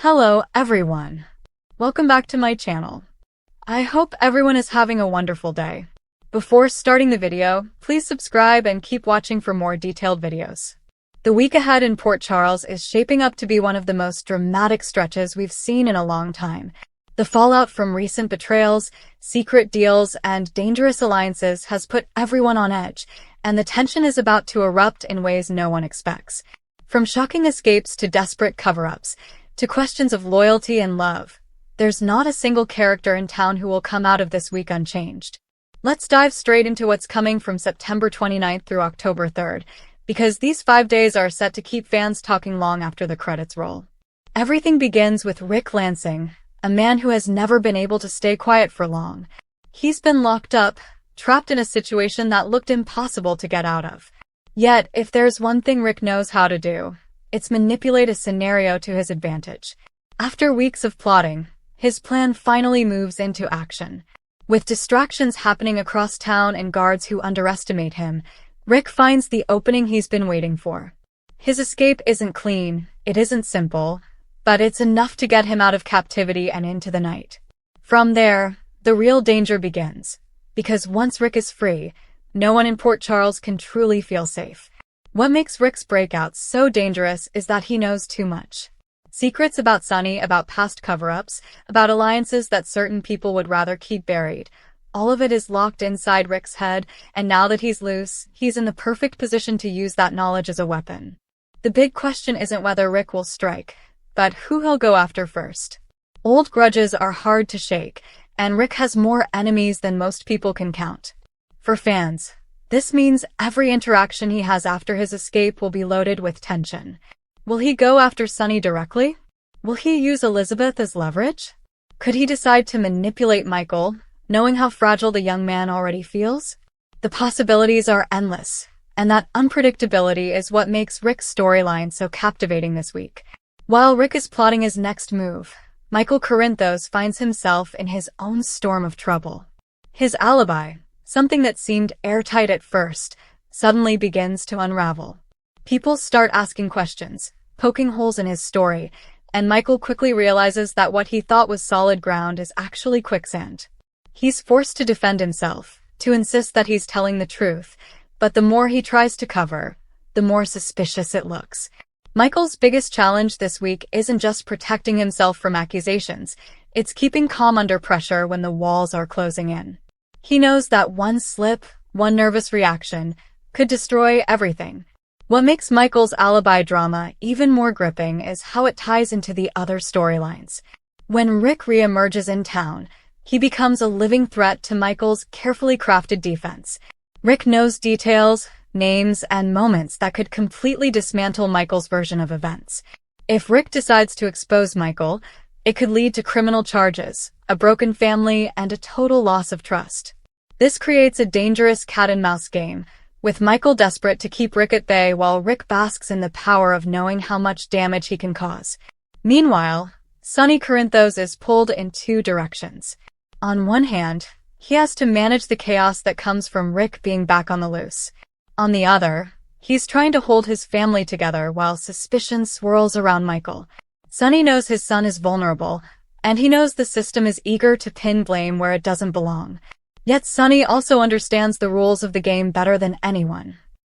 Hello everyone. Welcome back to my channel. I hope everyone is having a wonderful day. Before starting the video, please subscribe and keep watching for more detailed videos. The week ahead in Port Charles is shaping up to be one of the most dramatic stretches we've seen in a long time. The fallout from recent betrayals, secret deals, and dangerous alliances has put everyone on edge, and the tension is about to erupt in ways no one expects. From shocking escapes to desperate cover-ups, to questions of loyalty and love, there's not a single character in town who will come out of this week unchanged. Let's dive straight into what's coming from September 29th through October 3rd, because these 5 days are set to keep fans talking long after the credits roll. Everything begins with Rick Lansing, a man who has never been able to stay quiet for long. He's been locked up, trapped in a situation that looked impossible to get out of. Yet, if there's one thing Rick knows how to do, it's manipulate a scenario to his advantage. After weeks of plotting, his plan finally moves into action. With distractions happening across town and guards who underestimate him, Rick finds the opening he's been waiting for. His escape isn't clean, it isn't simple, but it's enough to get him out of captivity and into the night. From there, the real danger begins. Because once Rick is free, no one in Port Charles can truly feel safe. What makes Rick's breakout so dangerous is that he knows too much. Secrets about Sunny, about past cover-ups, about alliances that certain people would rather keep buried. All of it is locked inside Rick's head, and now that he's loose, he's in the perfect position to use that knowledge as a weapon. The big question isn't whether Rick will strike, but who he'll go after first. Old grudges are hard to shake, and Rick has more enemies than most people can count. For fans, this means every interaction he has after his escape will be loaded with tension. Will he go after Sunny directly? Will he use Elizabeth as leverage? Could he decide to manipulate Michael, knowing how fragile the young man already feels? The possibilities are endless, and that unpredictability is what makes Rick's storyline so captivating this week. While Rick is plotting his next move, Michael Corinthos finds himself in his own storm of trouble. His alibi, something that seemed airtight at first, suddenly begins to unravel. People start asking questions, poking holes in his story, and Michael quickly realizes that what he thought was solid ground is actually quicksand. He's forced to defend himself, to insist that he's telling the truth, but the more he tries to cover, the more suspicious it looks. Michael's biggest challenge this week isn't just protecting himself from accusations, it's keeping calm under pressure when the walls are closing in. He knows that one slip, one nervous reaction, could destroy everything. What makes Michael's alibi drama even more gripping is how it ties into the other storylines. When Rick reemerges in town, he becomes a living threat to Michael's carefully crafted defense. Rick knows details, names, and moments that could completely dismantle Michael's version of events. If Rick decides to expose Michael, it could lead to criminal charges, a broken family, and a total loss of trust. This creates a dangerous cat-and-mouse game, with Michael desperate to keep Rick at bay while Rick basks in the power of knowing how much damage he can cause. Meanwhile, Sunny Corinthos is pulled in two directions. On one hand, he has to manage the chaos that comes from Rick being back on the loose. On the other, he's trying to hold his family together while suspicion swirls around Michael. Sunny knows his son is vulnerable, and he knows the system is eager to pin blame where it doesn't belong. Yet Sunny also understands the rules of the game better than anyone.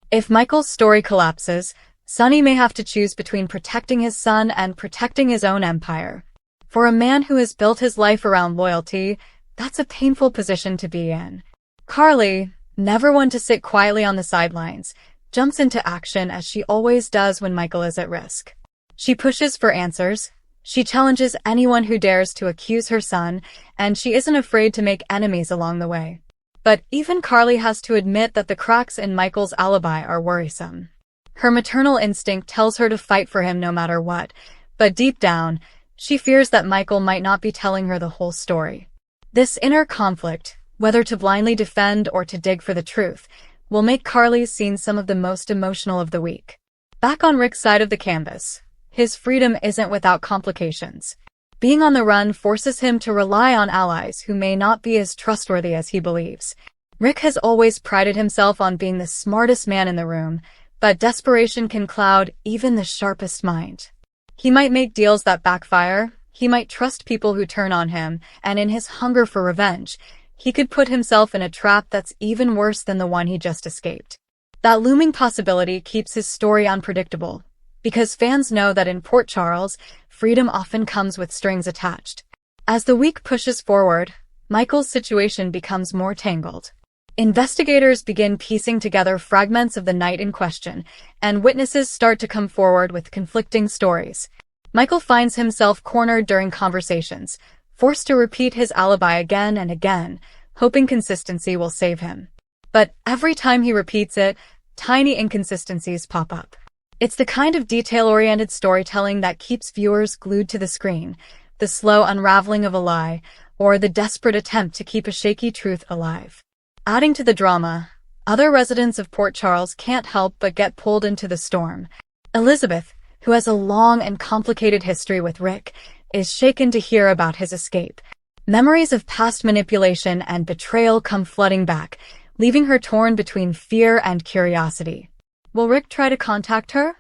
If Michael's story collapses, Sunny may have to choose between protecting his son and protecting his own empire. For a man who has built his life around loyalty, that's a painful position to be in. Carly, never one to sit quietly on the sidelines, jumps into action as she always does when Michael is at risk. She pushes for answers. She challenges anyone who dares to accuse her son, and she isn't afraid to make enemies along the way. But even Carly has to admit that the cracks in Michael's alibi are worrisome. Her maternal instinct tells her to fight for him no matter what, but deep down, she fears that Michael might not be telling her the whole story. This inner conflict, whether to blindly defend or to dig for the truth, will make Carly's scene some of the most emotional of the week. Back on Rick's side of the canvas, his freedom isn't without complications. Being on the run forces him to rely on allies who may not be as trustworthy as he believes. Rick has always prided himself on being the smartest man in the room, but desperation can cloud even the sharpest mind. He might make deals that backfire, he might trust people who turn on him, and in his hunger for revenge, he could put himself in a trap that's even worse than the one he just escaped. That looming possibility keeps his story unpredictable, because fans know that in Port Charles, freedom often comes with strings attached. As the week pushes forward, Michael's situation becomes more tangled. Investigators begin piecing together fragments of the night in question, and witnesses start to come forward with conflicting stories. Michael finds himself cornered during conversations, forced to repeat his alibi again and again, hoping consistency will save him. But every time he repeats it, tiny inconsistencies pop up. It's the kind of detail-oriented storytelling that keeps viewers glued to the screen, the slow unraveling of a lie, or the desperate attempt to keep a shaky truth alive. Adding to the drama, other residents of Port Charles can't help but get pulled into the storm. Elizabeth, who has a long and complicated history with Rick, is shaken to hear about his escape. Memories of past manipulation and betrayal come flooding back, leaving her torn between fear and curiosity. Will Rick try to contact her?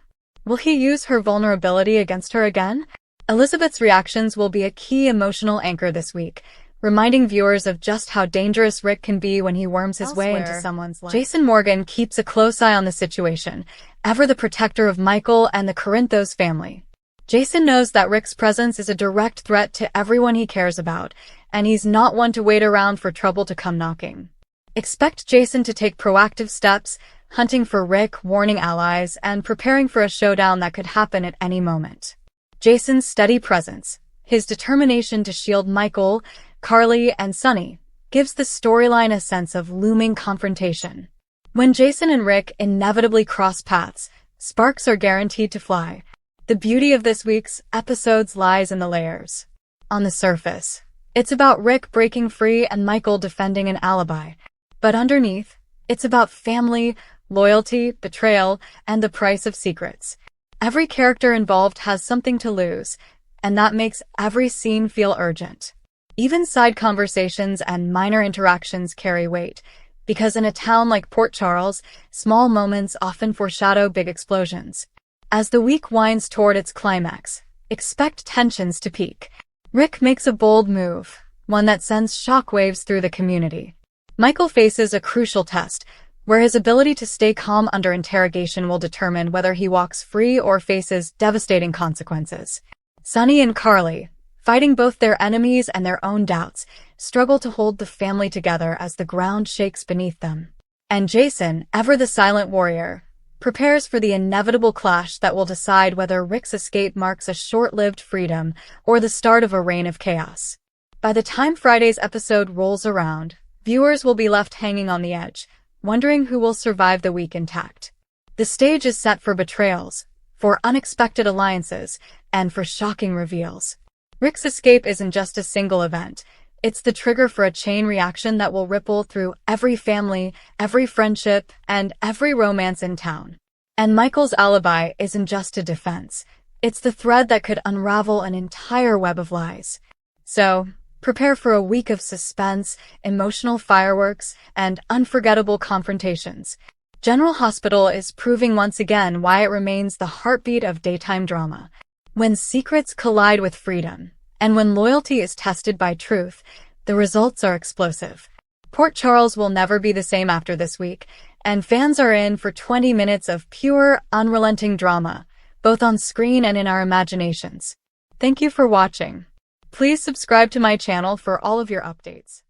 Will he use her vulnerability against her again? Elizabeth's reactions will be a key emotional anchor this week, reminding viewers of just how dangerous Rick can be when he worms his way into someone's life. Jason Morgan keeps a close eye on the situation, ever the protector of Michael and the Corinthos family. Jason knows that Rick's presence is a direct threat to everyone he cares about, and he's not one to wait around for trouble to come knocking. Expect Jason to take proactive steps, hunting for Rick, warning allies, and preparing for a showdown that could happen at any moment. Jason's steady presence, his determination to shield Michael, Carly, and Sunny, gives the storyline a sense of looming confrontation. When Jason and Rick inevitably cross paths, sparks are guaranteed to fly. The beauty of this week's episodes lies in the layers. On the surface, it's about Rick breaking free and Michael defending an alibi. But underneath, it's about family, loyalty, betrayal, and the price of secrets. Every character involved has something to lose, and that makes every scene feel urgent. Even side conversations and minor interactions carry weight, because in a town like Port Charles, small moments often foreshadow big explosions. As the week winds toward its climax, expect tensions to peak. Rick makes a bold move, one that sends shockwaves through the community. Michael faces a crucial test, where his ability to stay calm under interrogation will determine whether he walks free or faces devastating consequences. Sunny and Carly, fighting both their enemies and their own doubts, struggle to hold the family together as the ground shakes beneath them. And Jason, ever the silent warrior, prepares for the inevitable clash that will decide whether Rick's escape marks a short-lived freedom or the start of a reign of chaos. By the time Friday's episode rolls around, viewers will be left hanging on the edge, wondering who will survive the week intact. The stage is set for betrayals, for unexpected alliances, and for shocking reveals. Rick's escape isn't just a single event. It's the trigger for a chain reaction that will ripple through every family, every friendship, and every romance in town. And Michael's alibi isn't just a defense. It's the thread that could unravel an entire web of lies. So, prepare for a week of suspense, emotional fireworks, and unforgettable confrontations. General Hospital is proving once again why it remains the heartbeat of daytime drama. When secrets collide with freedom, and when loyalty is tested by truth, the results are explosive. Port Charles will never be the same after this week, and fans are in for 20 minutes of pure, unrelenting drama, both on screen and in our imaginations. Thank you for watching. Please subscribe to my channel for all of your updates.